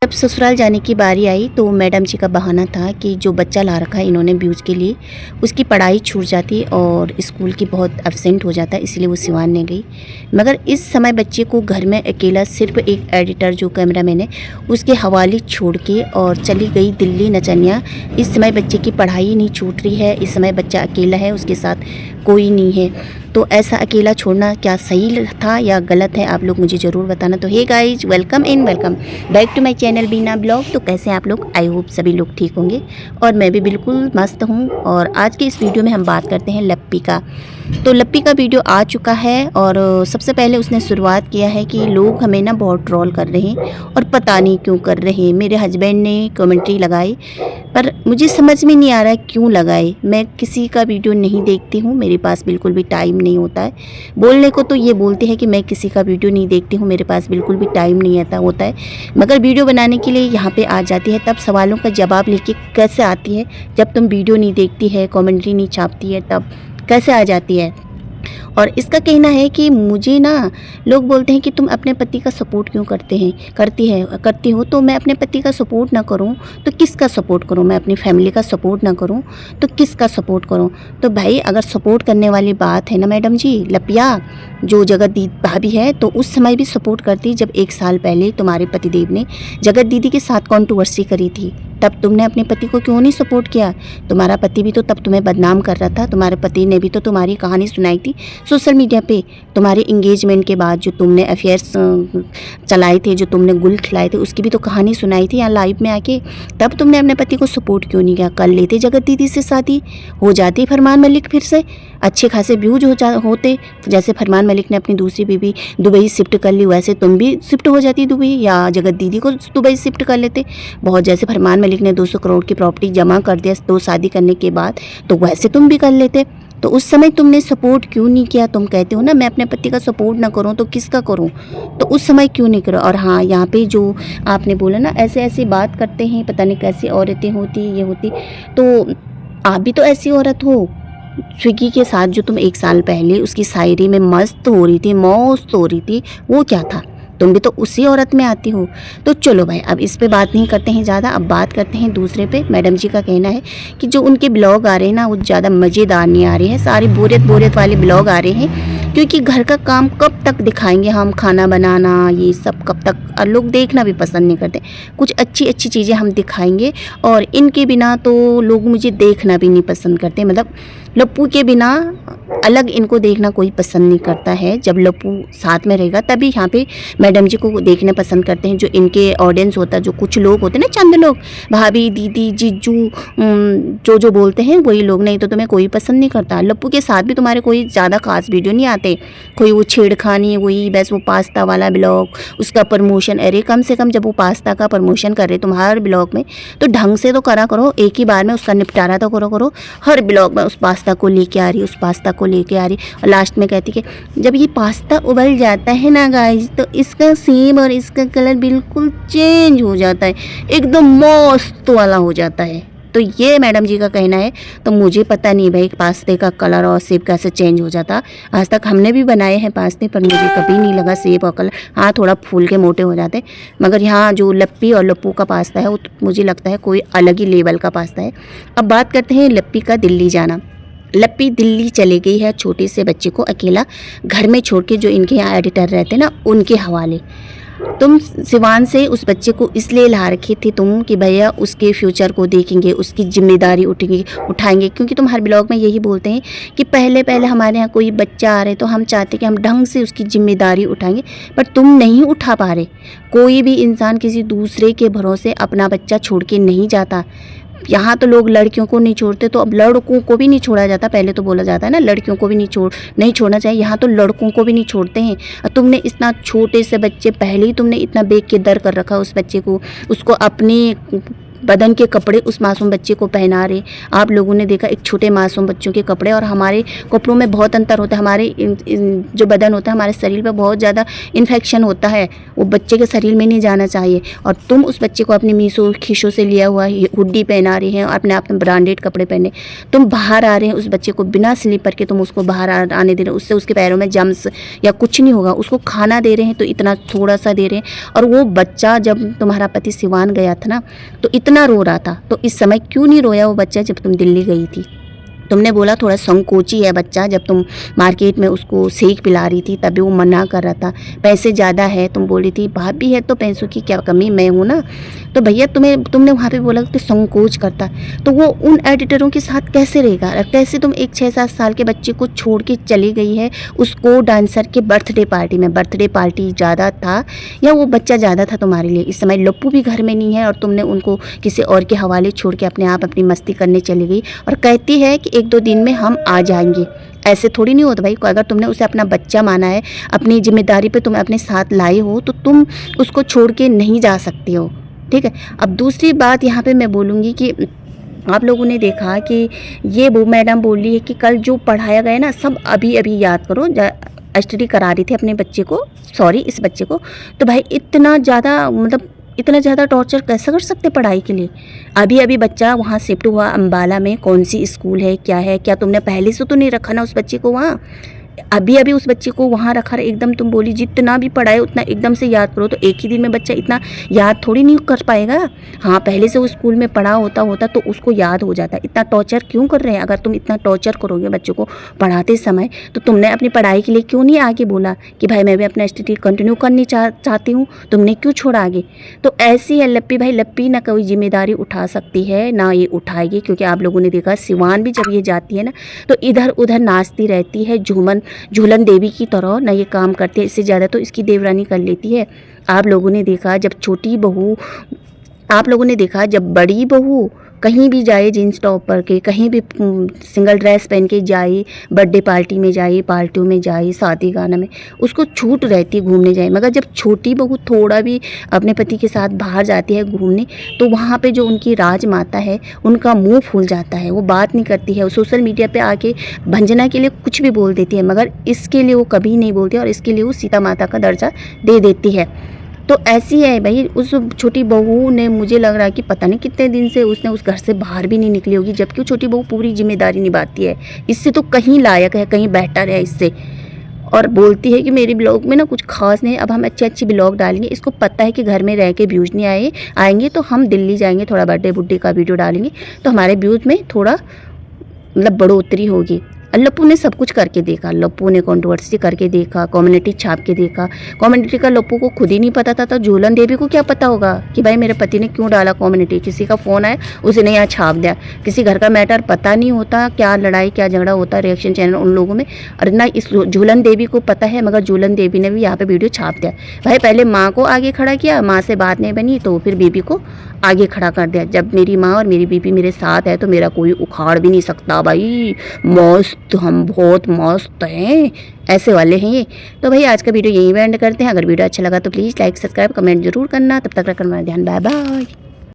जब ससुराल जाने की बारी आई तो मैडम जी का बहाना था कि जो बच्चा ला रखा है इन्होंने ब्यूज के लिए, उसकी पढ़ाई छूट जाती और स्कूल की बहुत एब्सेंट हो जाता है, इसलिए वो सिवान नहीं गई। मगर इस समय बच्चे को घर में अकेला सिर्फ एक एडिटर जो कैमरामैन है उसके हवाले छोड़ के और चली गई दिल्ली नचनिया। इस समय बच्चे की पढ़ाई नहीं छूट रही है, इस समय बच्चा अकेला है, उसके साथ कोई नहीं है। तो ऐसा अकेला छोड़ना क्या सही था या गलत है, आप लोग मुझे ज़रूर बताना। तो hey guys, welcome back to my channel Bina blog. तो कैसे हैं आप लोग? आई होप सभी लोग ठीक होंगे और मैं भी बिल्कुल मस्त हूँ। और आज के इस वीडियो में हम बात करते हैं लप्पी का। तो लप्पी का वीडियो आ चुका है और सबसे पहले उसने शुरुआत किया है कि लोग हमें ना बहुत ट्रोल कर रहे हैं और पता नहीं क्यों कर रहे हैं। मेरे हस्बैंड ने कमेंट्री लगाई पर मुझे समझ में नहीं आ रहा है क्यों लगाए। मैं किसी का वीडियो नहीं देखती हूँ, मेरे पास बिल्कुल भी टाइम नहीं होता है। बोलने को तो ये बोलते हैं कि मैं किसी का वीडियो नहीं देखती हूँ, मेरे पास बिल्कुल भी टाइम नहीं आता होता है, मगर वीडियो बनाने के लिए यहाँ पे आ जाती है, तब सवालों का जवाब लेके कैसे आती है? जब तुम वीडियो नहीं देखती है, कमेंट्री नहीं छापती है, तब कैसे आ जाती है? और इसका कहना है कि मुझे ना लोग बोलते हैं कि तुम अपने पति का सपोर्ट क्यों करती हो। तो मैं अपने पति का सपोर्ट ना करूं तो किसका सपोर्ट करूं? मैं अपनी फैमिली का सपोर्ट ना करूं तो किसका सपोर्ट करूं? तो भाई, अगर सपोर्ट करने वाली बात है ना मैडम जी, लपिया जो जगत दीदी भाभी है, तो उस समय भी सपोर्ट करती जब 1 साल पहले तुम्हारे पतिदेव ने जगत दीदी के साथ कंट्रोवर्सी करी थी। तब तुमने अपने पति को क्यों नहीं सपोर्ट किया? तुम्हारा पति भी तो तब तुम्हें बदनाम कर रहा था, तुम्हारे पति ने भी तो तुम्हारी कहानी सुनाई थी सोशल मीडिया पे। तुम्हारे इंगेजमेंट के बाद जो तुमने अफेयर्स चलाए थे, जो तुमने गुल खिलाए थे, उसकी भी तो कहानी सुनाई थी यहाँ लाइव में आके। तब तुमने अपने पति को सपोर्ट क्यों नहीं किया? कर लेते जगत दीदी से शादी, हो जाती फरमान मलिक, फिर से अच्छे खासे व्यूज होते। जैसे फरमान मलिक ने अपनी दूसरी बीवी दुबई शिफ्ट कर ली, वैसे तुम भी शिफ्ट हो जाती दुबई, या जगत दीदी को दुबई शिफ्ट कर लेते। बहुत जैसे फरमान मलिक ने 200 करोड़ की प्रॉपर्टी जमा कर दिया 2 शादी करने के बाद, तो वैसे तुम भी कर लेते। तो उस समय तुमने सपोर्ट क्यों नहीं किया? तुम कहते हो ना मैं अपने पति का सपोर्ट ना करूं तो किसका करूं, तो उस समय क्यों नहीं करो? और हाँ, यहाँ पे जो आपने बोला ना ऐसे ऐसी बात करते हैं, पता नहीं कैसी औरतें होती ये होती, तो आप भी तो ऐसी औरत हो। स्विगी के साथ जो तुम 1 साल पहले उसकी शायरी में मस्त हो रही थी, मौस्त हो रही थी, वो क्या था? तुम भी तो उसी औरत में आती हो। तो चलो भाई, अब इस पे बात नहीं करते हैं ज़्यादा, अब बात करते हैं दूसरे पे। मैडम जी का कहना है कि जो उनके ब्लॉग आ रहे हैं ना वो ज़्यादा मज़ेदार नहीं आ रहे हैं, सारे बोरियत वाले ब्लॉग आ रहे हैं, क्योंकि घर का काम कब तक दिखाएंगे हम, खाना बनाना ये सब कब तक? और लोग देखना भी पसंद नहीं करते। कुछ अच्छी अच्छी चीज़ें हम दिखाएंगे और इनके बिना तो लोग मुझे देखना भी नहीं पसंद करते। मतलब लप्पू के बिना अलग इनको देखना कोई पसंद नहीं करता है। जब लप्पू साथ में रहेगा तभी यहाँ पे मैडम जी को देखना पसंद करते हैं। जो इनके ऑडियंस होता है, जो कुछ लोग होते हैं ना, चंद लोग, भाभी दीदी जीजू, जो बोलते हैं वही लोग, नहीं तो तुम्हें कोई पसंद नहीं करता। लप्पू के साथ भी तुम्हारे कोई ज़्यादा खास वीडियो नहीं आते, कोई वो छेड़खानी, वही बस वो पास्ता वाला ब्लॉग, उसका प्रमोशन। अरे कम से कम जब वो पास्ता का प्रमोशन कर रहे तुम्हारे ब्लॉग में तो ढंग से तो करा करो, एक ही बार में उसका निपटारा तो करो। हर ब्लॉग में उस पास्ता को लेके आ रही, उस पास्ता को लेके आ रही, और लास्ट में कहती कि जब ये पास्ता उबल जाता है ना गाइस, तो इसका सेम और इसका कलर बिल्कुल चेंज हो जाता है, एकदम मस्त वाला हो जाता है। तो ये मैडम जी का कहना है। तो मुझे पता नहीं भाई पास्ते का कलर और सेब कैसे चेंज हो जाता। आज तक हमने भी बनाए हैं पास्ते, पर मुझे कभी नहीं लगा सेब और कलर, हाँ थोड़ा फूल के मोटे हो जाते, मगर यहाँ जो लप्पी और लप्पू का पास्ता है वो मुझे लगता है कोई अलग ही लेवल का पास्ता है। अब बात करते हैं लप्पी का दिल्ली जाना। लप्पी दिल्ली चली गई है छोटे से बच्चे को अकेला घर में छोड़ के, जो इनके यहाँ एडिटर रहते हैं ना उनके हवाले। तुम सिवान से उस बच्चे को इसलिए ला रखी थी तुम कि भैया उसके फ्यूचर को देखेंगे, उसकी जिम्मेदारी उठाएंगे, क्योंकि तुम हर ब्लॉग में यही बोलते हैं कि पहले हमारे यहाँ कोई बच्चा आ रहे तो हम चाहते कि हम ढंग से उसकी जिम्मेदारी उठाएंगे, पर तुम नहीं उठा पा रहे। कोई भी इंसान किसी दूसरे के भरोसे अपना बच्चा छोड़ के नहीं जाता। यहाँ तो लोग लड़कियों को नहीं छोड़ते, तो अब लड़कों को भी नहीं छोड़ा जाता। पहले तो बोला जाता है ना लड़कियों को भी नहीं छोड़ना चाहिए, यहाँ तो लड़कों को भी नहीं छोड़ते हैं। और तुमने इतना छोटे से बच्चे, पहले ही तुमने इतना बेख के दर कर रखा उस बच्चे को, उसको अपने बदन के कपड़े उस मासूम बच्चे को पहना रहे। आप लोगों ने देखा एक छोटे मासूम बच्चों के कपड़े और हमारे कपड़ों में बहुत अंतर होता है। हमारे जो बदन होता है, हमारे शरीर पर बहुत ज़्यादा इन्फेक्शन होता है, वो बच्चे के शरीर में नहीं जाना चाहिए। और तुम उस बच्चे को अपने मीशो खीशों से लिया हुआ हुड्डी पहना रहे हैं और अपने आप में ब्रांडेड कपड़े पहने, तुम बाहर आ रहे हैं उस बच्चे को बिना स्लीपर के, तुम उसको बाहर आने दे रहे हो, उससे उसके पैरों में जम्स या कुछ नहीं होगा। उसको खाना दे रहे हैं तो इतना थोड़ा सा दे रहे हैं। और वो बच्चा जब तुम्हारा पति सिवान गया था ना तो इतना रो रहा था, तो इस समय क्यों नहीं रोया वो बच्चा जब तुम दिल्ली गई थी? तुमने बोला थोड़ा संकोची है बच्चा, जब तुम मार्केट में उसको सेक पिला रही थी तभी वो मना कर रहा था। पैसे ज़्यादा है, तुम बोली थी भाभी है तो पैसों की क्या कमी, मैं हूँ ना। तो भैया तुमने वहाँ पे बोला कि संकोच करता, तो वो उन एडिटरों के साथ कैसे रहेगा? और कैसे तुम एक 6-7 साल के बच्चे को छोड़ के चली गई है उसको डांसर के बर्थडे पार्टी में? बर्थडे पार्टी ज़्यादा था या वो बच्चा ज़्यादा था तुम्हारे लिए? इस समय लप्पू भी घर में नहीं है और तुमने उनको किसी और के हवाले छोड़ के अपने आप अपनी मस्ती करने चली गई और कहती है कि 1-2 दिन में हम आ जाएंगे। ऐसे थोड़ी नहीं होता भाई। अगर तुमने उसे अपना बच्चा माना है, अपनी जिम्मेदारी पे तुम अपने साथ लाए हो, तो तुम उसको छोड़ के नहीं जा सकते हो, ठीक है। अब दूसरी बात यहाँ पे मैं बोलूँगी कि आप लोगों ने देखा कि ये वो मैडम बोल रही है कि कल जो पढ़ाया गया ना सब अभी अभी याद करो। स्टडी करा रही थी अपने बच्चे को, सॉरी इस बच्चे को, तो भाई इतना ज़्यादा मतलब इतना ज़्यादा टॉर्चर कैसे कर सकते पढ़ाई के लिए? अभी अभी बच्चा वहाँ शिफ्ट हुआ अम्बाला में, कौन सी स्कूल है क्या है, क्या तुमने पहले से तो नहीं रखा ना उस बच्चे को वहाँ? अभी अभी उस बच्चे को वहाँ रखा। एकदम तुम बोली जितना भी पढ़ाए उतना एकदम से याद करो, तो एक ही दिन में बच्चा इतना याद थोड़ी नहीं कर पाएगा। हाँ, पहले से वो स्कूल में पढ़ा होता तो उसको याद हो जाता। इतना टॉर्चर क्यों कर रहे हैं? अगर तुम इतना टॉर्चर करोगे बच्चों को पढ़ाते समय, तो तुमने अपनी पढ़ाई के लिए क्यों नहीं आगे बोला कि भाई मैं भी अपना स्टडी कंटिन्यू करनी चाहती हूँ? तुमने क्यों छोड़ा आगे? तो ऐसी है लप्पी भाई, लप्पी ना कोई जिम्मेदारी उठा सकती है ना ये उठाएगी, क्योंकि आप लोगों ने देखा सिवान भी जब ये जाती है ना तो इधर उधर नाचती रहती है, झूलन देवी की तरह ना ये काम करती है। इससे ज़्यादा तो इसकी देवरानी कर लेती है। आप लोगों ने देखा जब बड़ी बहू कहीं भी जाए जीन्स टॉप पर के, कहीं भी सिंगल ड्रेस पहन के जाए, बर्थडे पार्टी में जाए, पार्टियों में जाए, शादी गाना में, उसको छूट रहती है घूमने जाए। मगर जब छोटी बहू थोड़ा भी अपने पति के साथ बाहर जाती है घूमने, तो वहाँ पे जो उनकी राजमाता है उनका मुंह फूल जाता है, वो बात नहीं करती है। वो सोशल मीडिया पे आके भंजना के लिए कुछ भी बोल देती है, मगर इसके लिए वो कभी नहीं बोलती और इसके लिए वो सीता माता का दर्जा दे देती है। तो ऐसी है भाई। उस छोटी बहू ने, मुझे लग रहा है कि पता नहीं कितने दिन से उसने उस घर से बाहर भी नहीं निकली होगी, जबकि छोटी बहू पूरी जिम्मेदारी निभाती है। इससे तो कहीं लायक है, कहीं बेहतर है इससे। और बोलती है कि मेरे ब्लॉग में ना कुछ खास नहीं, अब हम अच्छी ब्लॉग डालेंगे। इसको पता है कि घर में रह के व्यूज़ नहीं आएंगे, तो हम दिल्ली जाएंगे, थोड़ा बर्थडे बुड्डे का वीडियो डालेंगे तो हमारे व्यूज़ में थोड़ा मतलब बढ़ोतरी होगी। लप्पू ने सब कुछ करके देखा, लप्पू ने कंट्रोवर्सी करके देखा, कम्युनिटी छाप के देखा। कम्युनिटी का लप्पू को खुद ही नहीं पता था, तो झूलन देवी को क्या पता होगा कि भाई मेरे पति ने क्यों डाला कम्युनिटी? किसी का फ़ोन आया उसने यहाँ छाप दिया। किसी घर का मैटर पता नहीं होता, क्या लड़ाई क्या झगड़ा होता रिएक्शन चैनल उन लोगों में, और ना इस झूलन देवी को पता है, मगर झूलन देवी ने भी यहाँ पर वीडियो छाप दिया। भाई पहले माँ को आगे खड़ा किया, माँ से बात नहीं बनी तो फिर बीबी को आगे खड़ा कर दिया। जब मेरी माँ और मेरी बीबी मेरे साथ है तो मेरा कोई उखाड़ भी नहीं सकता भाई। मस्त, हम बहुत मस्त हैं, ऐसे वाले हैं ये। तो भाई आज का वीडियो यहीं पे एंड करते हैं। अगर वीडियो अच्छा लगा तो प्लीज़ लाइक सब्सक्राइब कमेंट जरूर करना। तब तक रखना ध्यान, बाय बाय।